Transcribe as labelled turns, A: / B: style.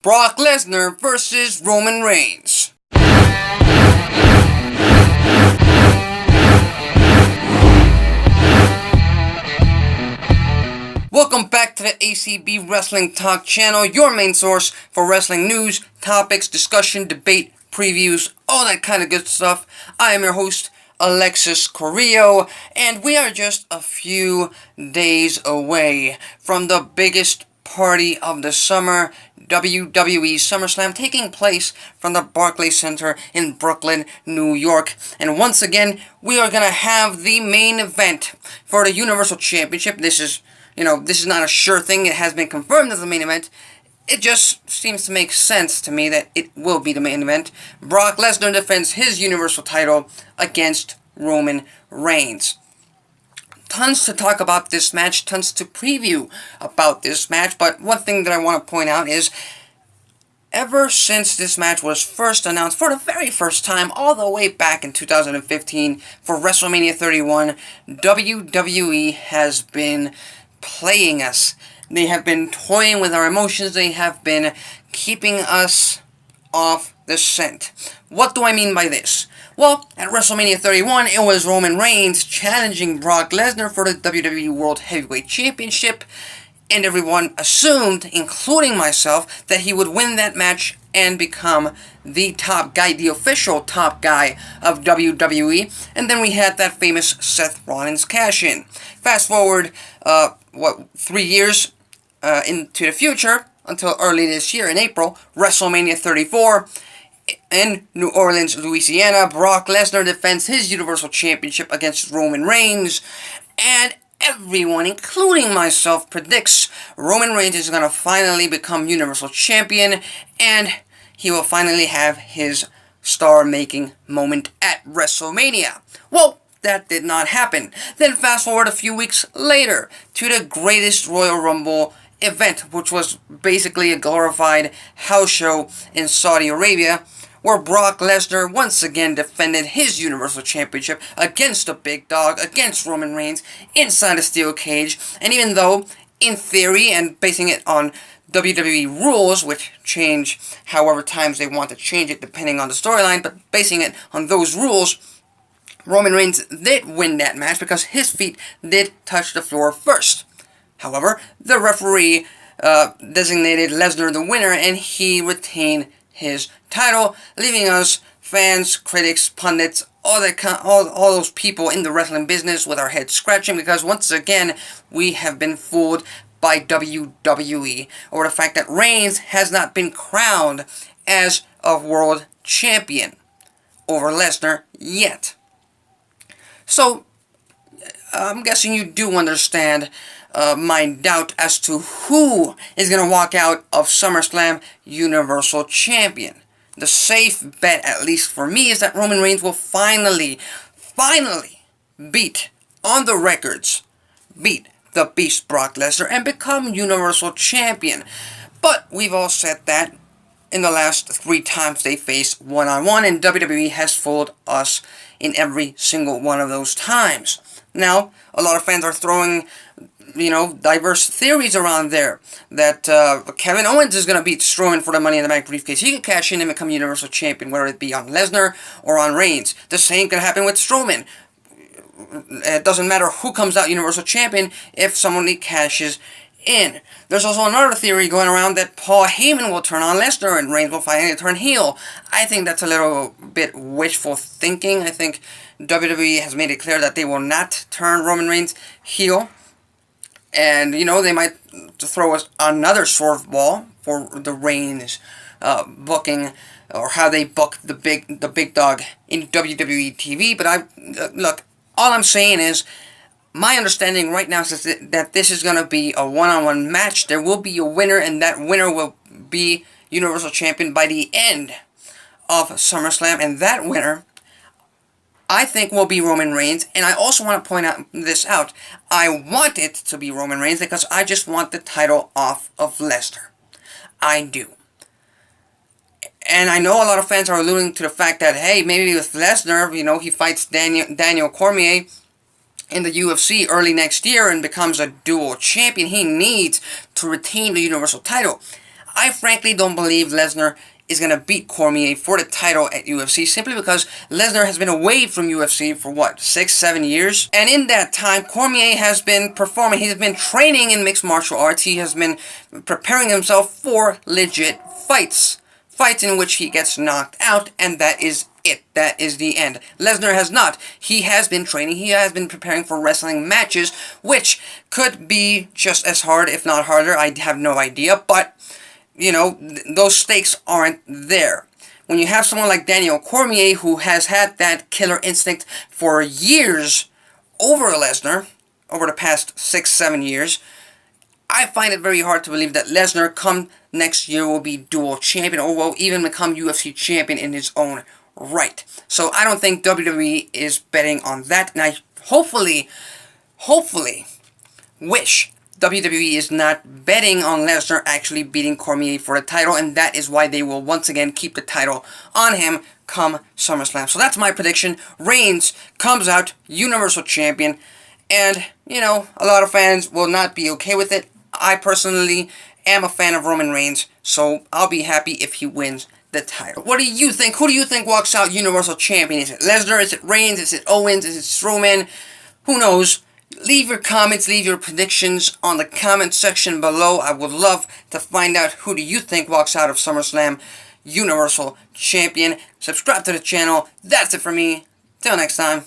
A: Brock Lesnar versus Roman Reigns. Welcome back to the ACB Wrestling Talk channel, your main source for wrestling news, topics, discussion, debate, previews, all that kind of good stuff. I am your host, Alexis Corrillo, and we are just a few days away from the biggest party of the summer, WWE SummerSlam, taking place from the Barclays Center in Brooklyn, New York. And once again, we are going to have the main event for the Universal Championship. This is not a sure thing. It has been confirmed as the main event. It just seems to make sense to me that it will be the main event. Brock Lesnar defends his Universal title against Roman Reigns. Tons to talk about this match, tons to preview about this match, but one thing that I want to point out is, ever since this match was first announced for the very first time, all the way back in 2015 for WrestleMania 31, WWE has been playing us. They have been toying with our emotions. They have been keeping us off the scent. What do I mean by this? Well, at WrestleMania 31, it was Roman Reigns challenging Brock Lesnar for the WWE World Heavyweight Championship, and everyone assumed, including myself, that he would win that match and become the top guy, the official top guy of WWE. And then we had that famous Seth Rollins cash-in. Fast forward, 3 years into the future, until early this year in April, WrestleMania 34, in New Orleans, Louisiana, Brock Lesnar defends his Universal Championship against Roman Reigns, and everyone, including myself, predicts Roman Reigns is going to finally become Universal Champion, and he will finally have his star-making moment at WrestleMania. Well, that did not happen. Then fast forward a few weeks later to the greatest Royal Rumble event, which was basically a glorified house show in Saudi Arabia, where Brock Lesnar once again defended his Universal Championship against the big dog, against Roman Reigns, inside a steel cage. And even though, in theory, and basing it on WWE rules, which change however times they want to change it depending on the storyline, but basing it on those rules, Roman Reigns did win that match because his feet did touch the floor first. However, the referee designated Lesnar the winner, and he retained his title, leaving us fans, critics, pundits, all those people in the wrestling business with our heads scratching, because once again we have been fooled by WWE over the fact that Reigns has not been crowned as a world champion over Lesnar yet. So I'm guessing you do understand my doubt as to who is going to walk out of SummerSlam Universal Champion. The safe bet, at least for me, is that Roman Reigns will finally beat, on the records, beat the Beast Brock Lesnar and become Universal Champion. But we've all said that in the last 3 times they faced one-on-one, and WWE has fooled us in every single one of those times. Now, a lot of fans are throwing diverse theories around there that Kevin Owens is going to beat Strowman for the Money in the Bank briefcase. He can cash in and become Universal Champion, whether it be on Lesnar or on Reigns. The same can happen with Strowman. It doesn't matter who comes out Universal Champion if somebody cashes in. There's also another theory going around that Paul Heyman will turn on Lesnar and Reigns will finally turn heel. I think that's a little bit wishful thinking. I think WWE has made it clear that they will not turn Roman Reigns heel. And, they might throw us another swerve ball for the Reigns booking, or how they book the big dog in WWE TV. But look, all I'm saying is, my understanding right now is that this is going to be a one-on-one match. There will be a winner, and that winner will be Universal Champion by the end of SummerSlam. And that winner, I think, will be Roman Reigns. And I also want to point this out. I want it to be Roman Reigns because I just want the title off of Lesnar. I do. And I know a lot of fans are alluding to the fact that, hey, maybe with Lesnar, he fights Daniel Cormier in the UFC early next year and becomes a dual champion. He needs to retain the Universal title. I frankly don't believe Lesnar is going to beat Cormier for the title at UFC simply because Lesnar has been away from UFC for what, 6-7 years? And in that time, Cormier has been performing, he's been training in mixed martial arts, he has been preparing himself for legit fights. Fights in which he gets knocked out, and that is it. That is the end. Lesnar has not. He has been training, he has been preparing for wrestling matches, which could be just as hard, if not harder, I have no idea, but you know, those stakes aren't there. When you have someone like Daniel Cormier, who has had that killer instinct for years over Lesnar, over the past 6-7 years, I find it very hard to believe that Lesnar come next year will be dual champion or will even become UFC champion in his own right. So I don't think WWE is betting on that, and I hopefully wish WWE is not betting on Lesnar actually beating Cormier for the title, and that is why they will once again keep the title on him come SummerSlam. So that's my prediction. Reigns comes out Universal Champion, and, you know, a lot of fans will not be okay with it. I personally am a fan of Roman Reigns, so I'll be happy if he wins the title. What do you think? Who do you think walks out Universal Champion? Is it Lesnar? Is it Reigns? Is it Owens? Is it Strowman? Who knows? Leave your comments, leave your predictions on the comment section below. I would love to find out who do you think walks out of SummerSlam Universal Champion. Subscribe to the channel. That's it for me. Till next time.